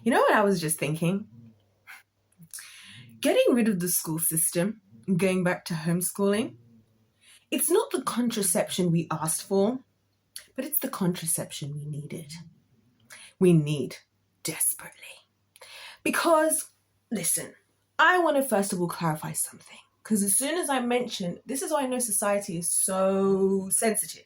You know what I was just thinking? Getting rid of the school system and going back to homeschooling, it's not the contraception we asked for, but it's the contraception we needed. We need desperately. Because, listen, I want to first of all clarify something. Because as soon as I mention, this is why I know society is so sensitive.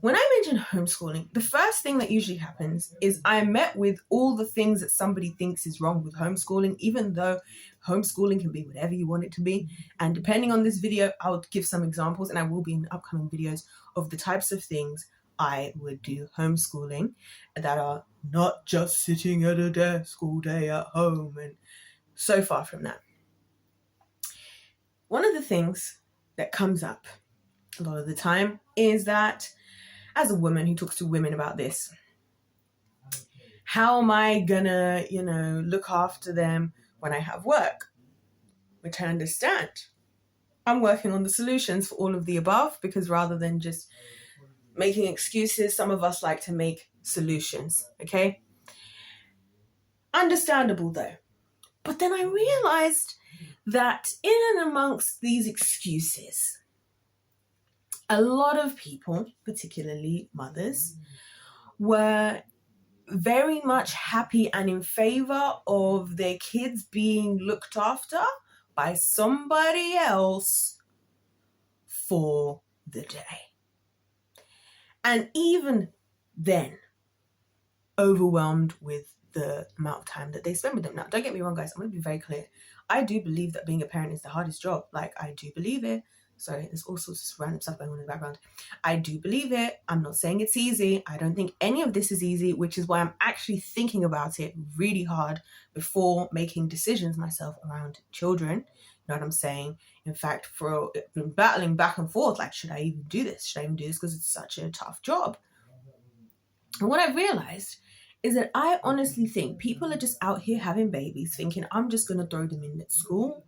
When I mention homeschooling, the first thing that usually happens is I'm met with all the things that somebody thinks is wrong with homeschooling, even though homeschooling can be whatever you want it to be. And depending on this video, I'll give some examples, and I will be in upcoming videos of the types of things I would do homeschooling that are not just sitting at a desk all day at home and so far from that. One of the things that comes up a lot of the time is that, as a woman who talks to women about this, how am I gonna, look after them when I have work? Which I understand. I'm working on the solutions for all of the above, because rather than just making excuses, some of us like to make solutions, okay? Understandable though. But then I realized that in and amongst these excuses, a lot of people, particularly mothers, were very much happy and in favor of their kids being looked after by somebody else for the day. And even then, overwhelmed with the amount of time that they spend with them. Now, don't get me wrong, guys, I'm going to be very clear. I do believe that being a parent is the hardest job. Like, I do believe it. Sorry, there's all sorts of random stuff going on in the background. I do believe it. I'm not saying it's easy. I don't think any of this is easy, which is why I'm actually thinking about it really hard before making decisions myself around children. You know what I'm saying? In fact, I've been battling back and forth, like, should I even do this? Should I even do this? Because it's such a tough job. And what I've realized is that I honestly think people are just out here having babies thinking, I'm just going to throw them in at school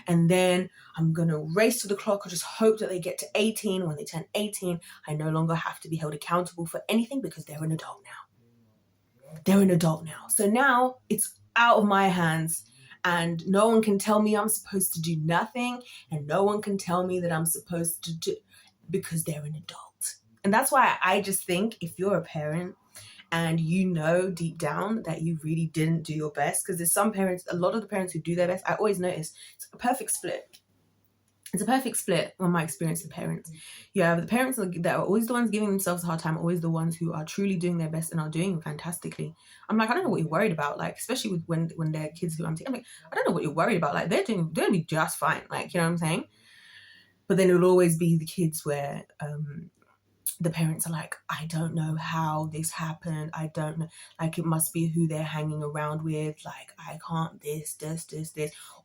and then I'm going to race to the clock or just hope that they get to 18. When they turn 18, I no longer have to be held accountable for anything because they're an adult now. They're an adult now. So now it's out of my hands and no one can tell me I'm supposed to do nothing and no one can tell me that I'm supposed to do, because they're an adult. And that's why I just think if you're a parent and you know deep down that you really didn't do your best, because there's some parents, a lot of the parents who do their best, I always notice it's a perfect split. It's a perfect split on my experience with parents. You have the parents that are always the ones giving themselves a hard time, always the ones who are truly doing their best and are doing fantastically. I'm like, I don't know what you're worried about. Like, especially with when they're kids who I'm like, I don't know what you're worried about. Like, they're going to be just fine. Like, you know what I'm saying? But then it'll always be the kids where, the parents are like, I don't know how this happened. I don't know. Like, it must be who they're hanging around with. Like, I can't this.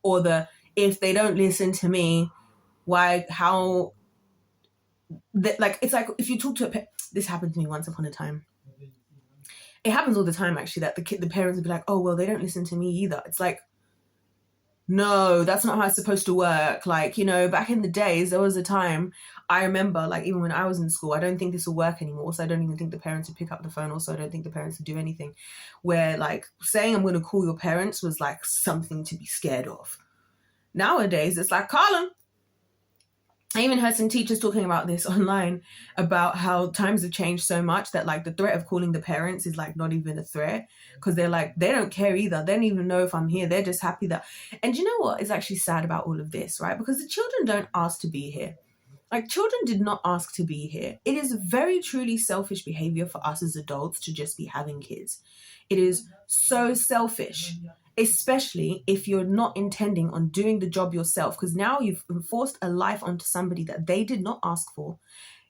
Or if they don't listen to me, why, how, like, it's like, if you talk to this happened to me once upon a time. It happens all the time, actually, that the parents would be like, oh, well, they don't listen to me either. It's like, no, that's not how it's supposed to work. Like, back in the days, there was a time I remember, like, even when I was in school, I don't think this will work anymore. So I don't even think the parents would pick up the phone. Also, I don't think the parents would do anything where, like, saying I'm going to call your parents was like something to be scared of. Nowadays, it's like, call them. I even heard some teachers talking about this online, about how times have changed so much that, like, the threat of calling the parents is, like, not even a threat, because they're like, they don't care either. They don't even know if I'm here. They're just happy that. And you know what is actually sad about all of this, right? Because the children don't ask to be here. Like, children did not ask to be here. It is very truly selfish behavior for us as adults to just be having kids. It is so selfish, especially if you're not intending on doing the job yourself, because now you've forced a life onto somebody that they did not ask for.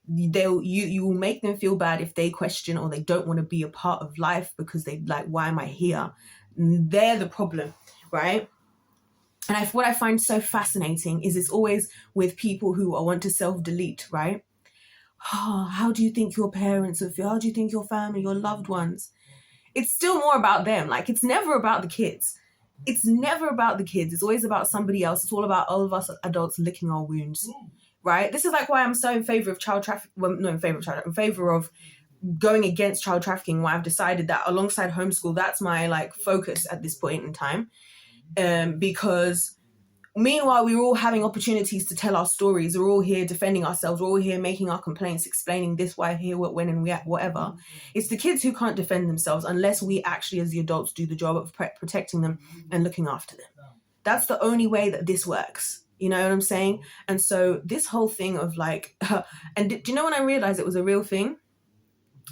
You will make them feel bad if they question or they don't want to be a part of life because they like, why am I here? They're the problem, right? And what I find so fascinating is it's always with people who want to self-delete, right? Oh, how do you think your parents will feel? How do you think your family, your loved ones? It's still more about them. Like, it's never about the kids. It's never about the kids. It's always about somebody else. It's all about all of us adults licking our wounds, right? This is like why I'm so in favor of child trafficking. Well, not in favor of child, in favor of going against child trafficking, why I've decided that alongside homeschool, that's my like focus at this point in time. Because meanwhile, we're all having opportunities to tell our stories. We're all here defending ourselves. We're all here making our complaints, explaining this, why, here, what, when, and whatever. It's the kids who can't defend themselves unless we actually, as the adults, do the job of protecting them and looking after them. That's the only way that this works. You know what I'm saying? And so this whole thing of like, and do you know when I realized it was a real thing?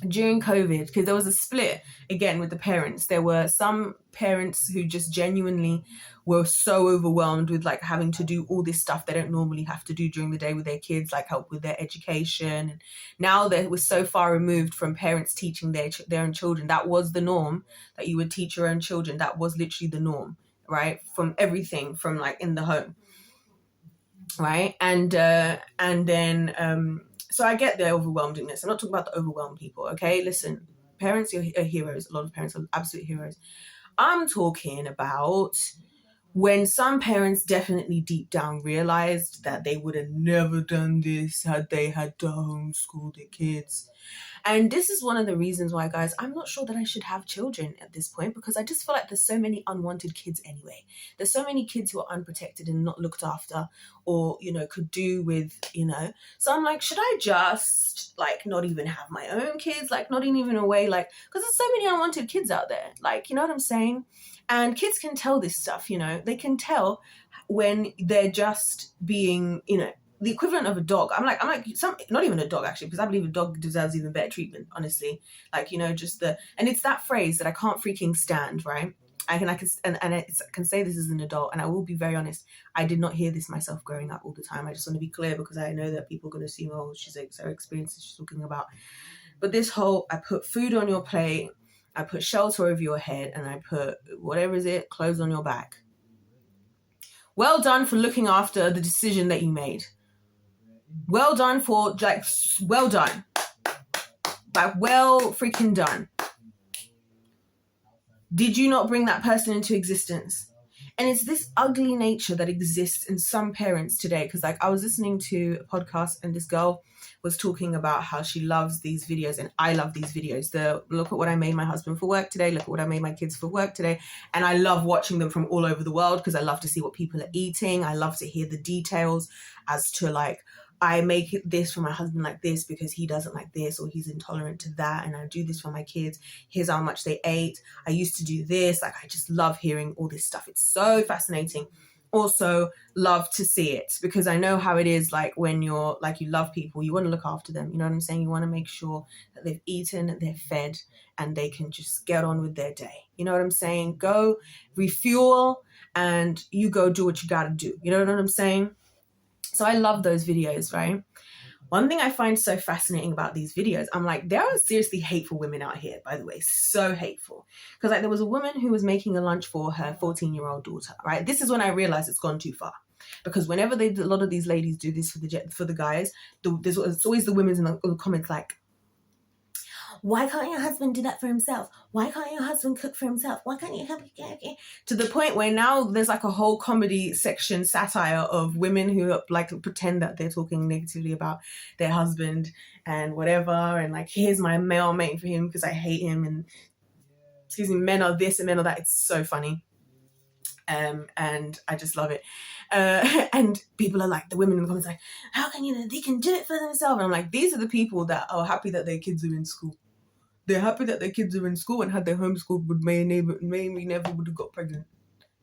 During COVID, because there was a split again with the parents. There were some parents who just genuinely were so overwhelmed with like having to do all this stuff they don't normally have to do during the day with their kids, like help with their education. And now they were so far removed from parents teaching their own children. That was the norm, that you would teach your own children. That was literally the norm, right? From everything from like in the home, right? And then so I get the overwhelmedness. I'm not talking about the overwhelmed people, okay? Listen, parents are heroes. A lot of parents are absolute heroes. I'm talking about when some parents definitely deep down realized that they would have never done this had they had to homeschool their kids. And this is one of the reasons why, guys, I'm not sure that I should have children at this point, because I just feel like there's so many unwanted kids anyway. There's so many kids who are unprotected and not looked after, or, you know, could do with, you know. So I'm like, should I just like not even have my own kids? Like not even a way, like, because there's so many unwanted kids out there. Like, you know what I'm saying? And kids can tell this stuff, you know. They can tell when they're just being, you know, the equivalent of a dog. I'm like, not even a dog actually, because I believe a dog deserves even better treatment, honestly. Like, you know, just and it's that phrase that I can't freaking stand, right? I can say this as an adult, and I will be very honest, I did not hear this myself growing up all the time. I just want to be clear, because I know that people are going to assume, oh, she's like, her experiences she's talking about. But this whole, I put food on your plate, I put shelter over your head, and I put, whatever is it, clothes on your back. Well done for looking after the decision that you made. Well done for, like, well done. Like, well freaking done. Did you not bring that person into existence? And it's this ugly nature that exists in some parents today. Because, like, I was listening to a podcast and this girl was talking about how she loves these videos, and I love these videos. Look at what I made my husband for work today. Look at what I made my kids for work today. And I love watching them from all over the world, because I love to see what people are eating. I love to hear the details as to, like, I make this for my husband like this because he doesn't like this, or he's intolerant to that, and I do this for my kids. Here's how much they ate. I used to do this. Like, I just love hearing all this stuff. It's so fascinating. Also love to see it, because I know how it is, like, when you're like, you love people, you want to look after them, you know what I'm saying? You want to make sure that they've eaten, they're fed, and they can just get on with their day. You know what I'm saying? Go refuel, and you go do what you got to do. You know what I'm saying? So I love those videos, right? One thing I find so fascinating about these videos, I'm like, there are seriously hateful women out here, by the way, so hateful. Because, like, there was a woman who was making a lunch for her 14-year-old daughter, right? This is when I realized it's gone too far. Because whenever a lot of these ladies do this for the guys, it's always the women in the comments like, why can't your husband do that for himself? Why can't your husband cook for himself? Why can't you help? To the point where now there's like a whole comedy section satire of women who like pretend that they're talking negatively about their husband and whatever. And like, here's my male mate for him because I hate him. And excuse me, men are this and men are that. It's so funny. And I just love it. And people are like, the women in the comments like, how can they can do it for themselves? And I'm like, these are the people that are happy that their kids are in school. They're happy that their kids are in school, and had they homeschooled, maybe never would have got pregnant.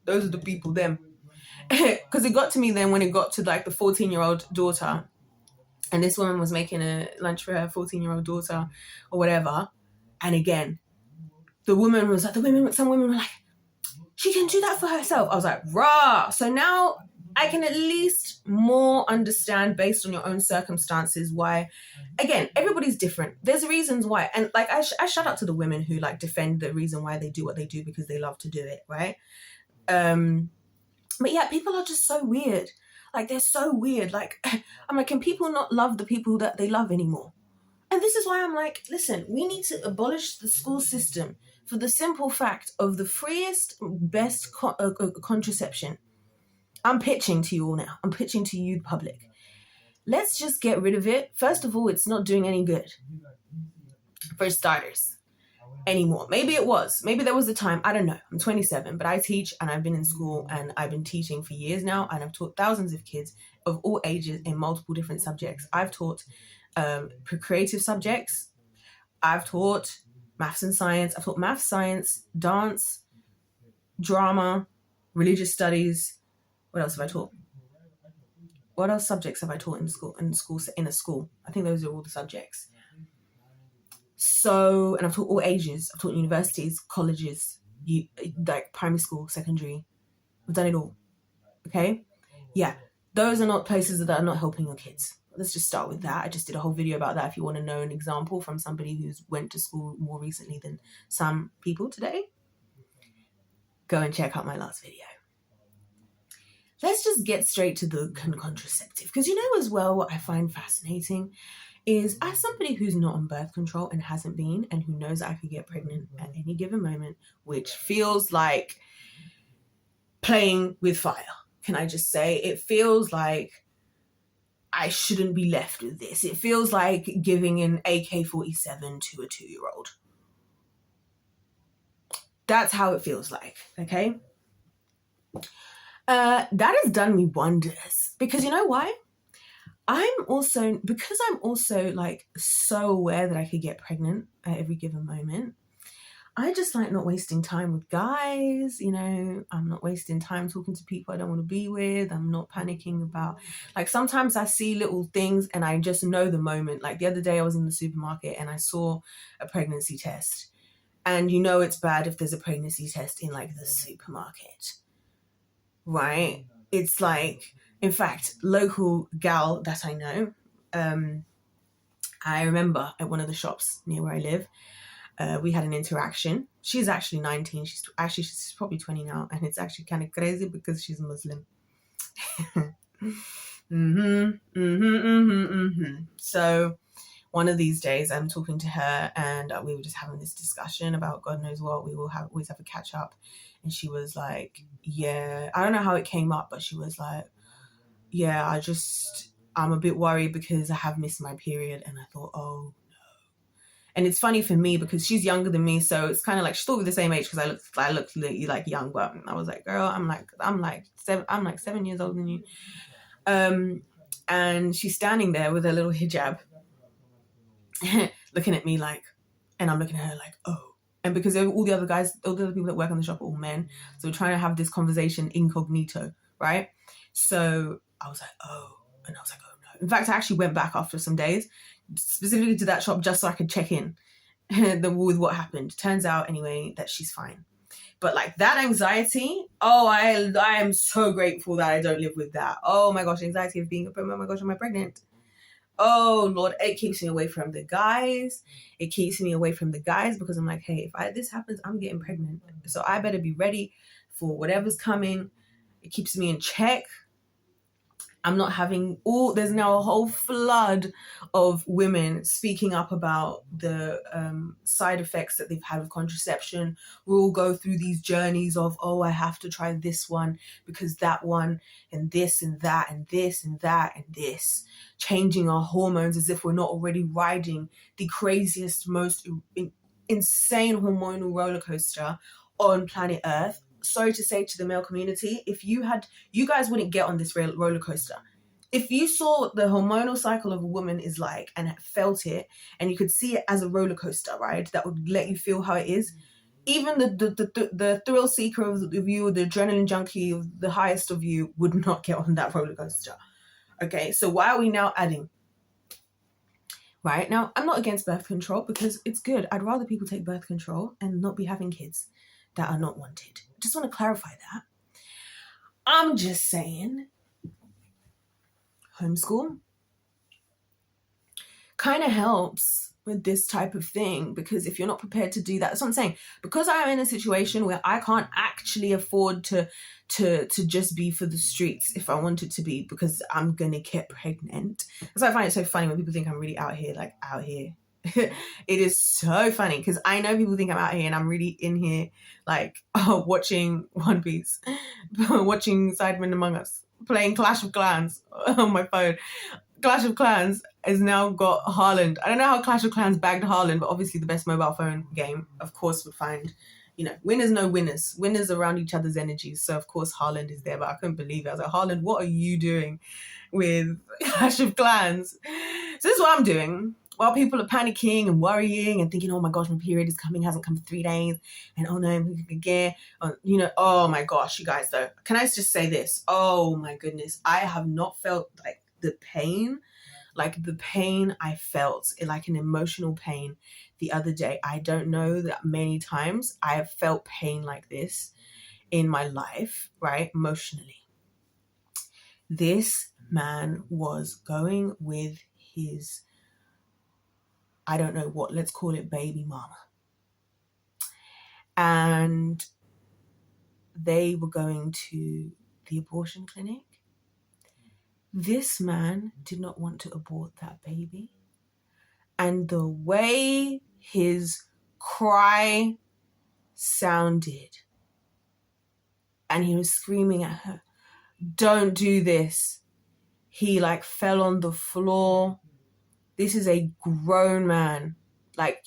Those are the people, them. Because it got to me then when it got to like the 14-year-old daughter, and this woman was making a lunch for her 14-year-old daughter or whatever. And again, some women were like, she can do that for herself. I was like, rah. So now I can at least more understand, based on your own circumstances, why, again, everybody's different. There's reasons why. And like, I shout out to the women who like defend the reason why they do what they do, because they love to do it, right? But yeah, people are just so weird. Like, they're so weird. Like, I'm like, can people not love the people that they love anymore? And this is why I'm like, listen, we need to abolish the school system for the simple fact of the freest, best contraception. I'm pitching to you all now. I'm pitching to you, public. Let's just get rid of it. First of all, it's not doing any good. for starters, anymore. Maybe it was. Maybe there was a time. I don't know. I'm 27, but I teach and I've been in school and I've been teaching for years now, and I've taught thousands of kids of all ages in multiple different subjects. I've taught creative subjects. I've taught maths and science. I've taught maths, science, dance, drama, religious studies. What else have I taught? What else subjects have I taught in a school? I think those are all the subjects. So, and I've taught all ages. I've taught universities, colleges, like primary school, secondary. I've done it all. Okay? Yeah. Those are not places that are not helping your kids. Let's just start with that. I just did a whole video about that. If you want to know an example from somebody who's went to school more recently than some people today, go and check out my last video. Let's just get straight to the contraceptive. Because you know as well what I find fascinating is, as somebody who's not on birth control and hasn't been, and who knows I could get pregnant at any given moment, which feels like playing with fire. Can I just say, it feels like I shouldn't be left with this. It feels like giving an AK-47 to a 2-year-old. That's how it feels like, okay? That has done me wonders, because you know why? I'm also like so aware that I could get pregnant at every given moment. I just like not wasting time with guys, you know. I'm not wasting time talking to people I don't want to be with. I'm not panicking about, like, sometimes I see little things and I just know the moment. Like the other day I was in the supermarket and I saw a pregnancy test, and you know it's bad if there's a pregnancy test in like the supermarket, right? It's like, in fact, local gal that I know, I remember at one of the shops near where I live, we had an interaction. She's actually 19. She's probably 20 now. And it's actually kind of crazy because she's Muslim. So one of these days I'm talking to her and we were just having this discussion about God knows what. We will always have a catch up. And she was like, yeah, I don't know how it came up, but she was like, yeah, I'm a bit worried because I have missed my period. And I thought, oh, and it's funny for me because she's younger than me, so it's kind of like she's still the same age because I looked like young, but I was like, girl, I'm like 7 years older than you. And she's standing there with her little hijab, looking at me like, and I'm looking at her like, oh. And because all the other people that work in the shop are all men, so we're trying to have this conversation incognito, right? So I was like, oh, and I was like, oh no. In fact, I actually went back after some days, specifically to that shop just so I could check in with what happened. Turns out anyway that she's fine. But like that anxiety, oh, I am so grateful that I don't live with that. Oh my gosh, anxiety of being, oh my gosh, am I pregnant? Oh Lord, it keeps me away from the guys. It keeps me away from the guys because I'm like, hey, if this happens, I'm getting pregnant. So I better be ready for whatever's coming. It keeps me in check. I'm not having there's now a whole flood of women speaking up about the side effects that they've had with contraception. We all go through these journeys of, oh, I have to try this one because that one and this and that and this and that and this. Changing our hormones as if we're not already riding the craziest, most insane hormonal roller coaster on planet Earth. Sorry to say to the male community, if you guys wouldn't get on this roller coaster. If you saw what the hormonal cycle of a woman is like and felt it, and you could see it as a roller coaster ride that would let you feel how it is, even the thrill seeker of you, the adrenaline junkie of the highest of you would not get on that roller coaster. Okay, so why are we now adding? Right, now I'm not against birth control because it's good. I'd rather people take birth control and not be having kids that are not wanted. I just want to clarify that. I'm just saying, homeschool kind of helps with this type of thing, because if you're not prepared to do that, that's what I'm saying. Because I'm in a situation where I can't actually afford to just be for the streets if I wanted to be, because I'm gonna get pregnant. So I find it so funny when people think I'm really out here. It is so funny because I know people think I'm out here and I'm really in here like watching One Piece, watching Sidemen Among Us, playing Clash of Clans on my phone. Clash of Clans has now got Haaland. I don't know how Clash of Clans bagged Haaland, but obviously the best mobile phone game, of course, would find, winners know winners. Winners around each other's energies. So, of course, Haaland is there, but I couldn't believe it. I was like, Haaland, what are you doing with Clash of Clans? So this is what I'm doing. While people are panicking and worrying and thinking, oh my gosh, my period is coming, hasn't come for 3 days. And oh no, again, oh my gosh, you guys though. Can I just say this? Oh my goodness. I have not felt like the pain I felt, like an emotional pain the other day. I don't know that many times I have felt pain like this in my life, right? Emotionally. This man was going with his, I don't know what, let's call it baby mama. And they were going to the abortion clinic. This man did not want to abort that baby. And the way his cry sounded, and he was screaming at her, don't do this. He fell on the floor. This is a grown man. Like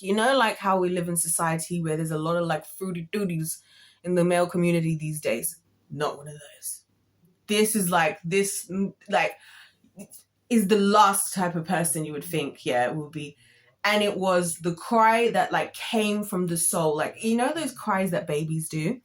how we live in society where there's a lot of fruity dooties in the male community these days. Not one of those. This is is the last type of person you would think, it will be. And it was the cry that came from the soul. Those cries that babies do?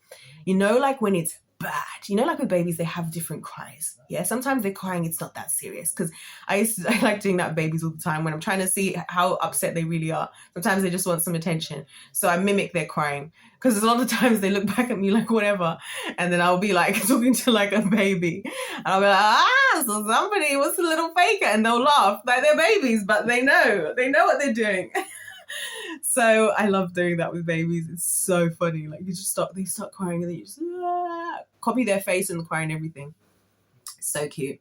When it's bad. With babies, they have different cries. Yeah, sometimes they're crying, it's not that serious. Because I like doing that with babies all the time when I'm trying to see how upset they really are. Sometimes they just want some attention. So I mimic their crying. Because a lot of times they look back at me like whatever. And then I'll be talking to a baby. And I'll be like, so somebody was a little faker. And they'll laugh. They're babies, but they know what they're doing. So I love doing that with babies. It's so funny. They start crying and then you just copy their face and cry and everything. So cute.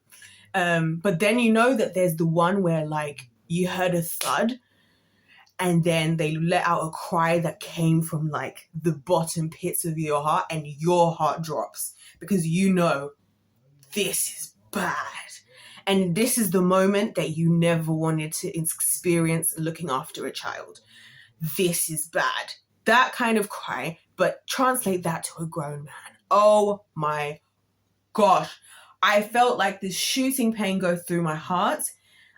But then that there's the one where you heard a thud and then they let out a cry that came from the bottom pits of your heart, and your heart drops because this is bad. And this is the moment that you never wanted to experience looking after a child. This is bad. That kind of cry, but translate that to a grown man. Oh my gosh. I felt this shooting pain go through my heart.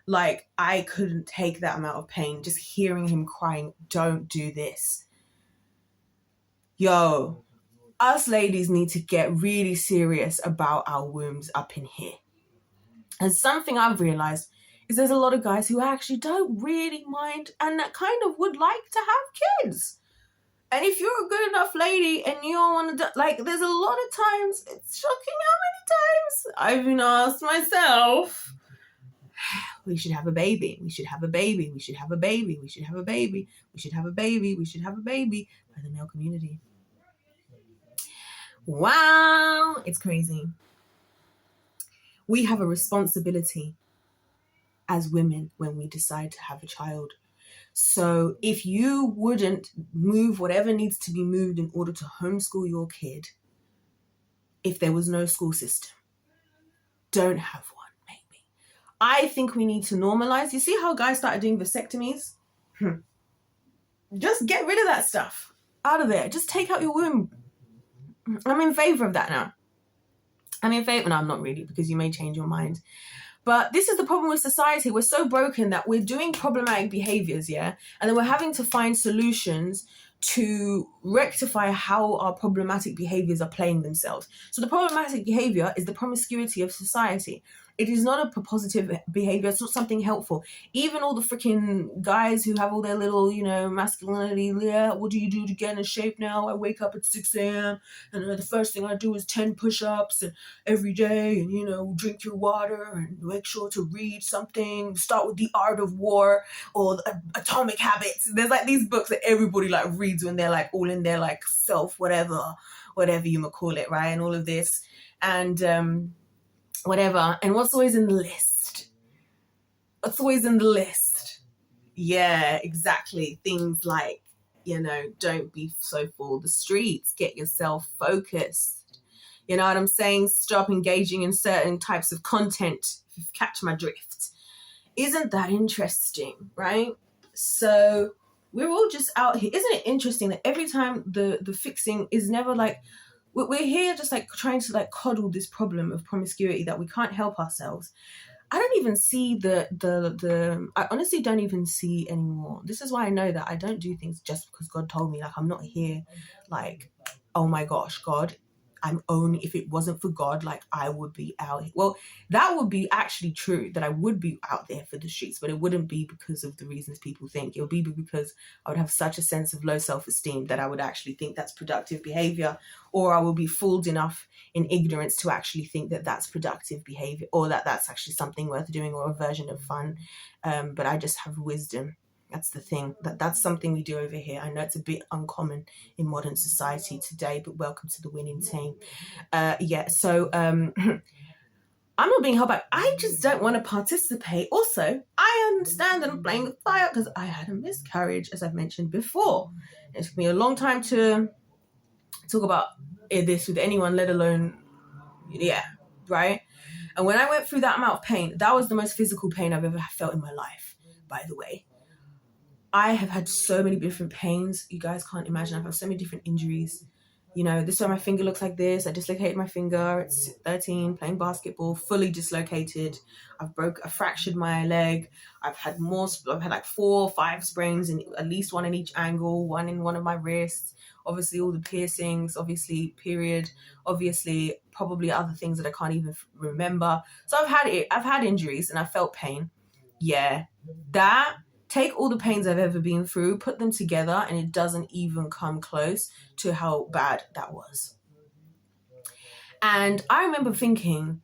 I couldn't take that amount of pain just hearing him crying, don't do this. Yo, us ladies need to get really serious about our wombs up in here. And something I've realized is there's a lot of guys who actually don't really mind and that kind of would like to have kids. And if you're a good enough lady and you don't want to, there's a lot of times, it's shocking how many times I've been asked myself, we should have a baby, we should have a baby, we should have a baby, we should have a baby, we should have a baby, we should have a baby by the male community. Wow, it's crazy. We have a responsibility as women when we decide to have a child. So if you wouldn't move whatever needs to be moved in order to homeschool your kid, if there was no school system, don't have one, maybe. I think we need to normalize. You see how guys started doing vasectomies? Just get rid of that stuff out of there. Just take out your womb. I'm in favor of that now. No, I'm not really, because you may change your mind. But this is the problem with society. We're so broken that we're doing problematic behaviors, yeah? And then we're having to find solutions to rectify how our problematic behaviors are playing themselves. So the problematic behavior is the promiscuity of society. It is not a positive behavior. It's not something helpful. Even all the freaking guys who have all their little, masculinity, yeah, what do you do to get in shape now? I wake up at 6 a.m. and the first thing I do is 10 push-ups and every day and, drink your water and make sure to read something. Start with The Art of War or Atomic Habits. There's these books that everybody reads when they're all in their self, whatever you might call it, right? And all of this. And, whatever. And what's always in the list? Yeah, exactly. Things like, don't be so for the streets. Get yourself focused. You know what I'm saying? Stop engaging in certain types of content. If you catch my drift. Isn't that interesting, right? So we're all just out here. Isn't it interesting that every time the fixing is never like, we're here just like trying to like coddle this problem of promiscuity that we can't help ourselves. I don't even see I honestly don't even see anymore. This is why I know that I don't do things just because God told me. Like, I'm not here like, oh my gosh, God, I'm only, if it wasn't for God, like I would be out. Well, that would be actually true, that I would be out there for the streets, but it wouldn't be because of the reasons people think. It would be because I would have such a sense of low self-esteem that I would actually think that's productive behavior, or I will be fooled enough in ignorance to actually think that that's productive behavior, or that that's actually something worth doing, or a version of fun. But I just have wisdom. That's the thing. That's something we do over here. I know it's a bit uncommon in modern society today, but welcome to the winning team. So I'm not being held back. I just don't want to participate. Also, I understand that I'm playing with fire because I had a miscarriage, as I've mentioned before. It took me a long time to talk about this with anyone, let alone, right? And when I went through that amount of pain, that was the most physical pain I've ever felt in my life, by the way. I have had so many different pains. You guys can't imagine. I've had so many different injuries. You know, this time my finger looks like this. I dislocated my finger at 13, playing basketball, fully dislocated. I've fractured my leg. I've had like 4 or 5 sprains, and at least one in each ankle, one in one of my wrists. Obviously all the piercings, obviously period, obviously probably other things that I can't even remember. So I've had injuries and I felt pain. Yeah, take all the pains I've ever been through, put them together, and it doesn't even come close to how bad that was. And I remember thinking,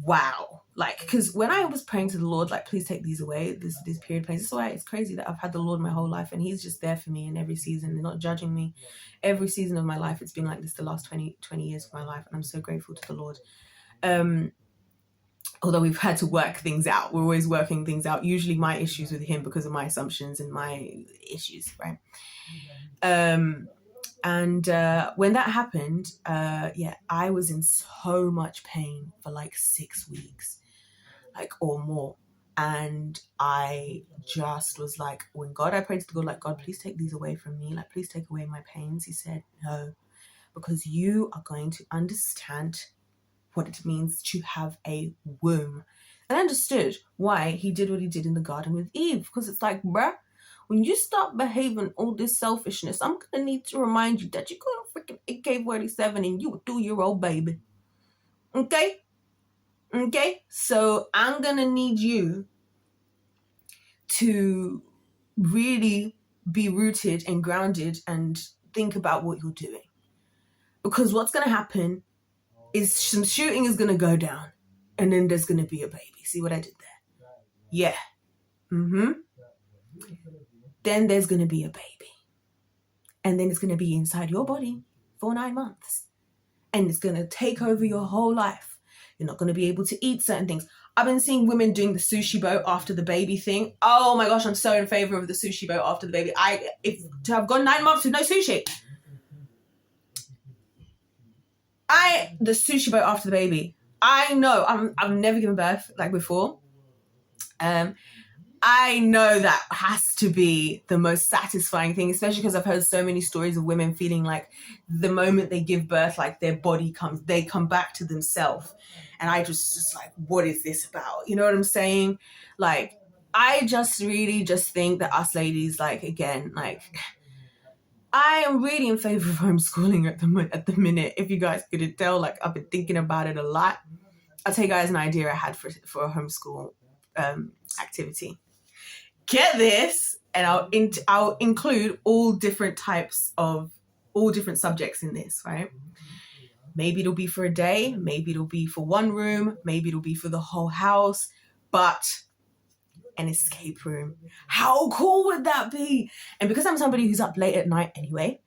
wow, like, because when I was praying to the Lord, like, please take these away, these period pains. That's why it's crazy that I've had the Lord my whole life, and he's just there for me in every season. He's not judging me. Every season of my life, it's been like this the last 20 years of my life, and I'm so grateful to the Lord. Although we've had to work things out. We're always working things out. Usually my issues with him because of my assumptions and my issues, right? And when that happened, I was in so much pain for like 6 weeks, like, or more. And I just was like, when I prayed to God, like, God, please take these away from me. Like, please take away my pains. He said, no, because you are going to understand what it means to have a womb. And I understood why he did what he did in the garden with Eve, because it's like, bruh, when you start behaving all this selfishness, I'm gonna need to remind you that you got a freaking AK-47 and you a 2-year-old baby. Okay? So I'm gonna need you to really be rooted and grounded and think about what you're doing. Because what's gonna happen is some shooting is going to go down, and then there's going to be a baby. See what I did there? Yeah. Then there's going to be a baby. And then it's going to be inside your body for 9 months. And it's going to take over your whole life. You're not going to be able to eat certain things. I've been seeing women doing the sushi boat after the baby thing. Oh my gosh, I'm so in favor of the sushi boat after the baby. To have gone 9 months with no sushi. The sushi boat after the baby. I know I've never given birth like before. I know that has to be the most satisfying thing, especially because I've heard so many stories of women feeling like the moment they give birth, like their body they come back to themselves. And I just like, what is this about? You know what I'm saying? Like, I just really just think that us ladies, like, again, like, I am really in favor of homeschooling at the minute. If you guys couldn't tell, like, I've been thinking about it a lot. I'll tell you guys an idea I had for a homeschool activity. Get this, and I'll include all different subjects in this, right? Maybe it'll be for a day, maybe it'll be for one room, maybe it'll be for the whole house, but an escape room. How cool would that be? And because I'm somebody who's up late at night anyway,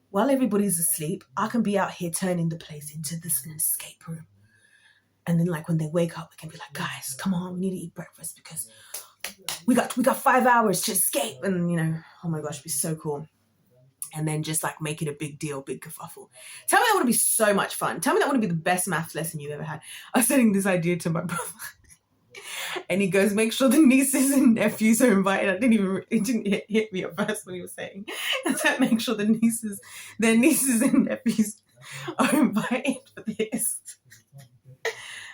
while everybody's asleep, I can be out here turning the place into an escape room. And then, like, when they wake up, we can be like, guys, come on, we need to eat breakfast because we got 5 hours to escape. And, you know, oh my gosh, it'd be so cool. And then just like make it a big deal, big kerfuffle. Tell me that would be so much fun. Tell me that would be the best math lesson you've ever had. I was sending this idea to my brother. And he goes, make sure the nieces and nephews are invited. It didn't hit me at first when he was saying. So make sure their nieces and nephews are invited for this.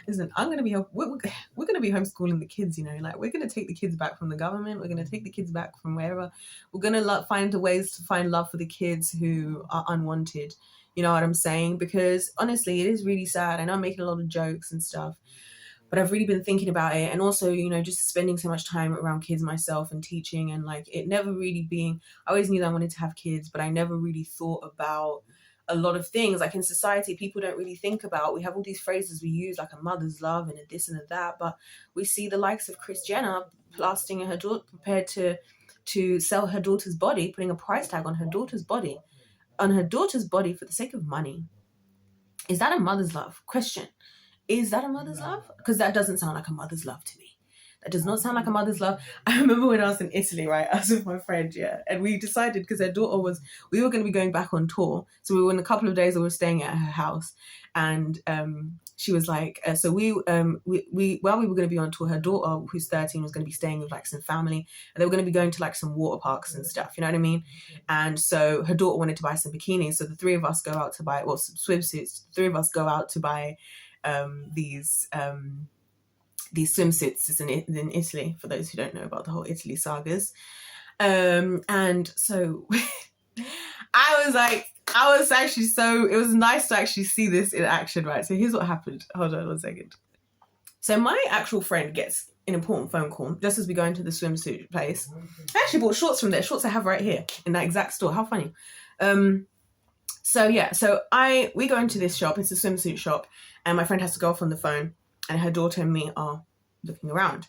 Listen, we're going to be homeschooling the kids, you know, like we're going to take the kids back from the government. We're going to take the kids back from wherever. We're going to find ways to find love for the kids who are unwanted. You know what I'm saying? Because honestly, it is really sad. I know I'm making a lot of jokes and stuff, but I've really been thinking about it. And also, you know, just spending so much time around kids myself and teaching, and like it never really being, I always knew that I wanted to have kids, but I never really thought about a lot of things. Like in society, people don't really think about, we have all these phrases we use, like a mother's love and a this and a that, but we see the likes of Kris Jenner blasting her daughter, prepared to sell her daughter's body, putting a price tag on her daughter's body for the sake of money. Is that a mother's love? Question. Is that a mother's love? Because that doesn't sound like a mother's love to me. That does not sound like a mother's love. I remember when I was in Italy, right? I was with my friend, yeah. And we decided, because her daughter we were going to be going back on tour. So we were in a couple of days, we were staying at her house. And she was like, while we were going to be on tour, her daughter, who's 13, was going to be staying with like some family. And they were going to be going to like some water parks and stuff, you know what I mean? And so her daughter wanted to buy some bikinis. So the three of us go out to buy, some swimsuits. The three of us go out to buy these swimsuits. Is in Italy, for those who don't know about the whole Italy sagas. And so it was nice to actually see this in action, right? So here's what happened. Hold on 1 second. So my actual friend gets an important phone call just as we go into the swimsuit place. I actually bought shorts from there. Shorts I have right here in that exact store. How funny. So we go into this shop. It's a swimsuit shop, and my friend has to go off on the phone, and her daughter and me are looking around.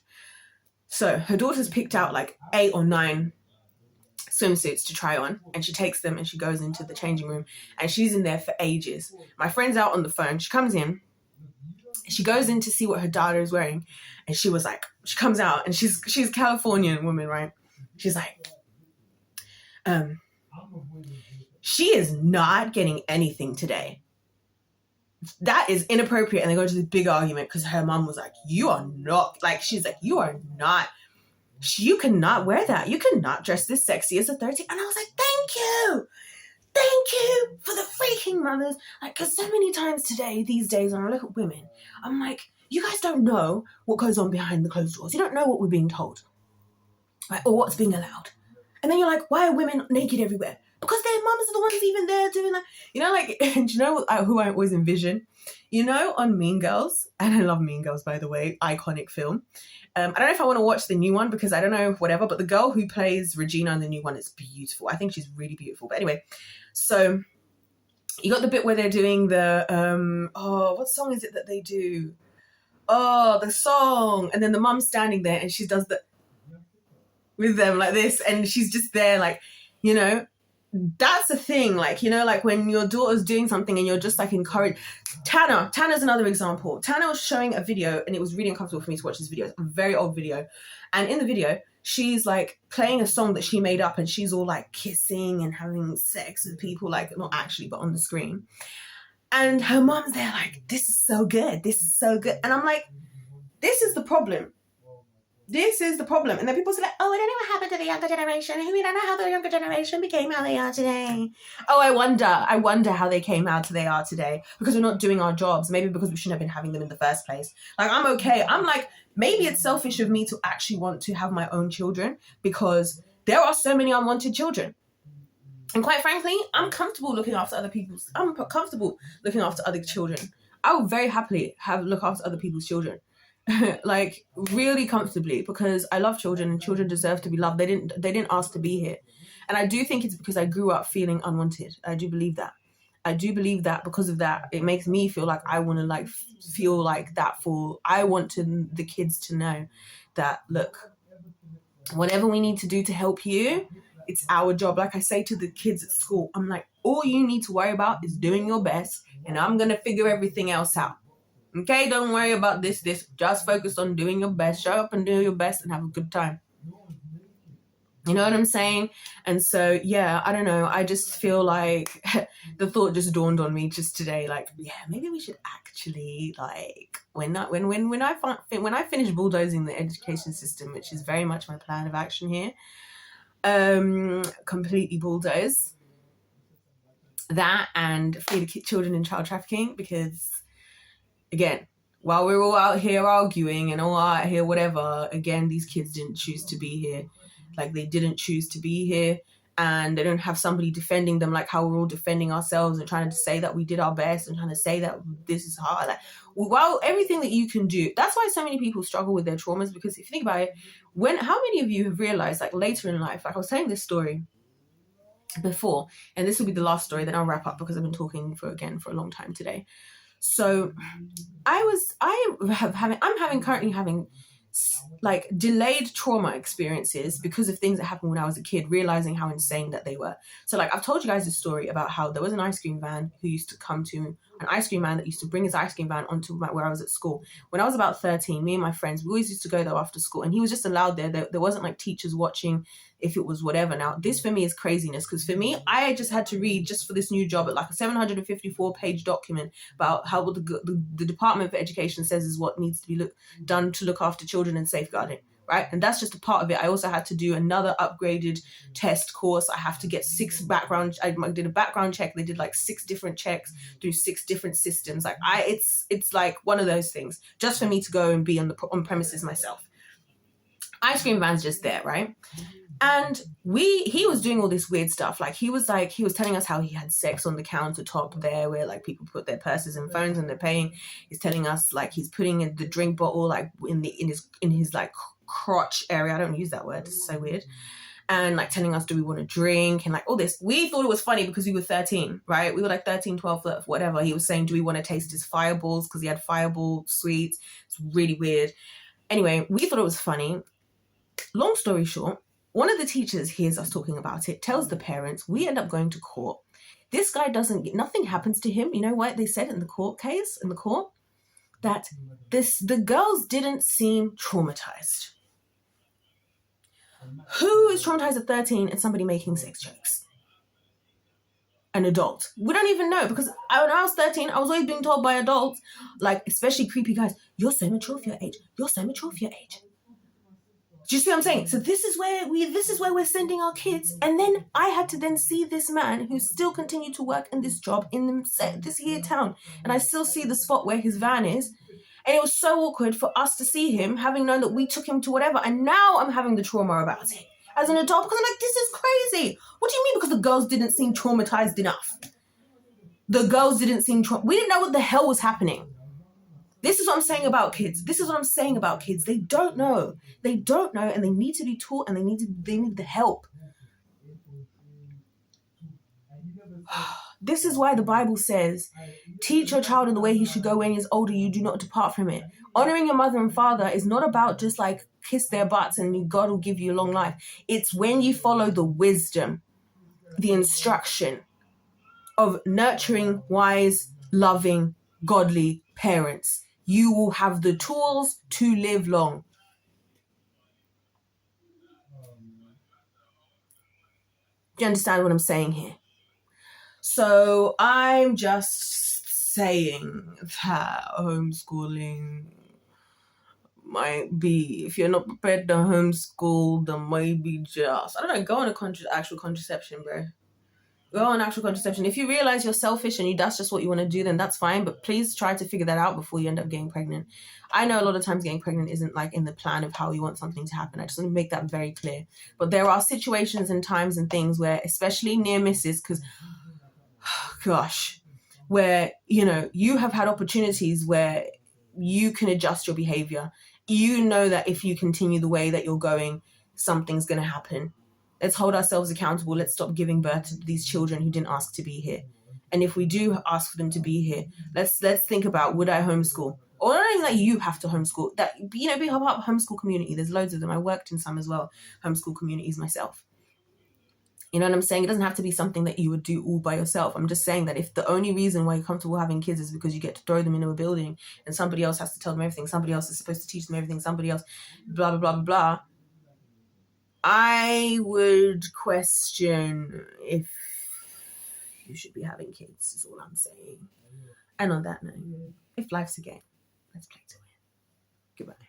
So her daughter's picked out like 8 or 9 swimsuits to try on, and she takes them and she goes into the changing room, and she's in there for ages. My friend's out on the phone. She comes in, she goes in to see what her daughter is wearing, and she comes out, and she's a Californian woman, right? She's like, she is not getting anything today. That is inappropriate. And they go to this big argument because her mom was like, you are not, like, she's like, you are not, you cannot wear that. You cannot dress this sexy as a 13. And I was like, thank you for the freaking mothers. Like, because so many times these days, when I look at women, I'm like, you guys don't know what goes on behind the closed doors. You don't know what we're being told, right? Or what's being allowed. And then you're like, why are women naked everywhere? Because their mums are the ones even there doing that. You know, like, and you know who I always envision? You know, on Mean Girls, and I love Mean Girls, by the way, iconic film. I don't know if I want to watch the new one because I don't know, whatever, but the girl who plays Regina in the new one is beautiful. I think she's really beautiful. But anyway, so you got the bit where they're doing the, what song is it that they do? Oh, the song. And then the mum's standing there and she does with them like this, and she's just there like, you know, that's the thing, like, you know, like when your daughter's doing something and you're just like encouraged. Tanner's another example. Tanner was showing a video and it was really uncomfortable for me to watch this video. It's a very old video. And in the video, she's like playing a song that she made up and she's all like kissing and having sex with people, like not actually, but on the screen. And her mom's there like, this is so good. This is so good. And I'm like, this is the problem. This is the problem. And then people say like, oh, I don't know what happened to the younger generation. We don't know how the younger generation became how they are today. Oh, I wonder how they came how they are today. Because we're not doing our jobs. Maybe because we shouldn't have been having them in the first place. Like, I'm okay. I'm like, maybe it's selfish of me to actually want to have my own children because there are so many unwanted children. And quite frankly, I'm comfortable looking after other children. I would very happily look after other people's children. Like really comfortably, because I love children and children deserve to be loved. They didn't ask to be here. And I do think it's because I grew up feeling unwanted. I do believe that because of that, it makes me feel like I want to like feel like that I want the kids to know that, look, whatever we need to do to help you, it's our job. Like I say to the kids at school, I'm like, all you need to worry about is doing your best and I'm going to figure everything else out. Okay, don't worry about this. Just focus on doing your best. Show up and do your best and have a good time. You know what I'm saying? And so, yeah, I don't know. I just feel like the thought just dawned on me just today. Like, yeah, maybe we should actually like when I finish bulldozing the education system, which is very much my plan of action here, completely bulldoze that and free the children in child trafficking, because again, while we're all out here arguing and all out here whatever, again, these kids didn't choose to be here. Like, they didn't choose to be here, and they don't have somebody defending them like how we're all defending ourselves and trying to say that we did our best and trying to say that this is hard. Like, well, everything that you can do. That's why so many people struggle with their traumas, because if you think about it, how many of you have realized, like, later in life, like I was telling this story before, and this will be the last story, then I'll wrap up because I've been talking for a long time today. So I'm currently having like delayed trauma experiences because of things that happened when I was a kid, realizing how insane that they were. So like, I've told you guys this story about how there was an ice cream man that used to bring his ice cream van onto where I was at school. When I was about 13, me and my friends, we always used to go there after school, and he was just allowed there. There wasn't like teachers watching if it was whatever. Now, this for me is craziness, because for me, I just had to read, just for this new job, at like a 754-page document about how the Department of Education says is what needs to be done to look after children and safeguarding, right? And that's just a part of it. I also had to do another upgraded test course. I have to get I did a background check. They did like 6 different checks through 6 different systems. Like, it's like one of those things just for me to go and be on premises myself. Ice cream van's just there, right? And he was doing all this weird stuff. Like, he was telling us how he had sex on the countertop there, where like people put their purses and phones and they're paying. He's telling us like he's putting in the drink bottle like in his like crotch area. I don't use that word. It's so weird. And like telling us, do we want to drink? And like all this. We thought it was funny because we were 13, right? We were like 13, 12, whatever. He was saying, do we want to taste his fireballs? Because he had fireball sweets. It's really weird. Anyway, we thought it was funny. Long story short, one of the teachers hears us talking about it, tells the parents, we end up going to court. This guy nothing happens to him. You know what they said in the court? That the girls didn't seem traumatized. Who is traumatized at 13 and somebody making sex jokes? An adult. We don't even know, because when I was 13, I was always being told by adults, like especially creepy guys, you're so mature for your age. You're so mature for your age. Do you see what I'm saying? So this is where we're sending our kids. And then I had to then see this man who still continued to work in this job in this here town. And I still see the spot where his van is. And it was so awkward for us to see him, having known that we took him to whatever. And now I'm having the trauma about it as an adult, because I'm like, this is crazy. What do you mean? Because the girls didn't seem traumatized enough. We didn't know what the hell was happening. This is what I'm saying about kids. They don't know. And they need to be taught, and they need the help. This is why the Bible says, teach your child in the way he should go when he is older, you do not depart from it. Honoring your mother and father is not about just like kiss their butts and God will give you a long life. It's when you follow the wisdom, the instruction of nurturing, wise, loving, godly parents. You will have the tools to live long. Do you understand what I'm saying here? So I'm just saying that homeschooling might be, if you're not prepared to homeschool, then maybe just, I don't know, go on actual contraception, bro. Go on actual contraception. If you realize you're selfish and that's just what you want to do, then that's fine. But please try to figure that out before you end up getting pregnant. I know a lot of times getting pregnant isn't like in the plan of how you want something to happen. I just want to make that very clear. But there are situations and times and things where, especially near misses, because, where, you have had opportunities where you can adjust your behavior. You know that if you continue the way that you're going, something's going to happen. Let's hold ourselves accountable. Let's stop giving birth to these children who didn't ask to be here. And if we do ask for them to be here, let's think about, would I homeschool? Or not even that you have to homeschool. That, be a part of homeschool community. There's loads of them. I worked in some as well, homeschool communities myself. You know what I'm saying? It doesn't have to be something that you would do all by yourself. I'm just saying that if the only reason why you're comfortable having kids is because you get to throw them into a building and somebody else has to tell them everything, somebody else is supposed to teach them everything, somebody else, blah, blah, blah, blah, I would question if you should be having kids, is all I'm saying. And on that note, if life's a game, let's play to win. Goodbye.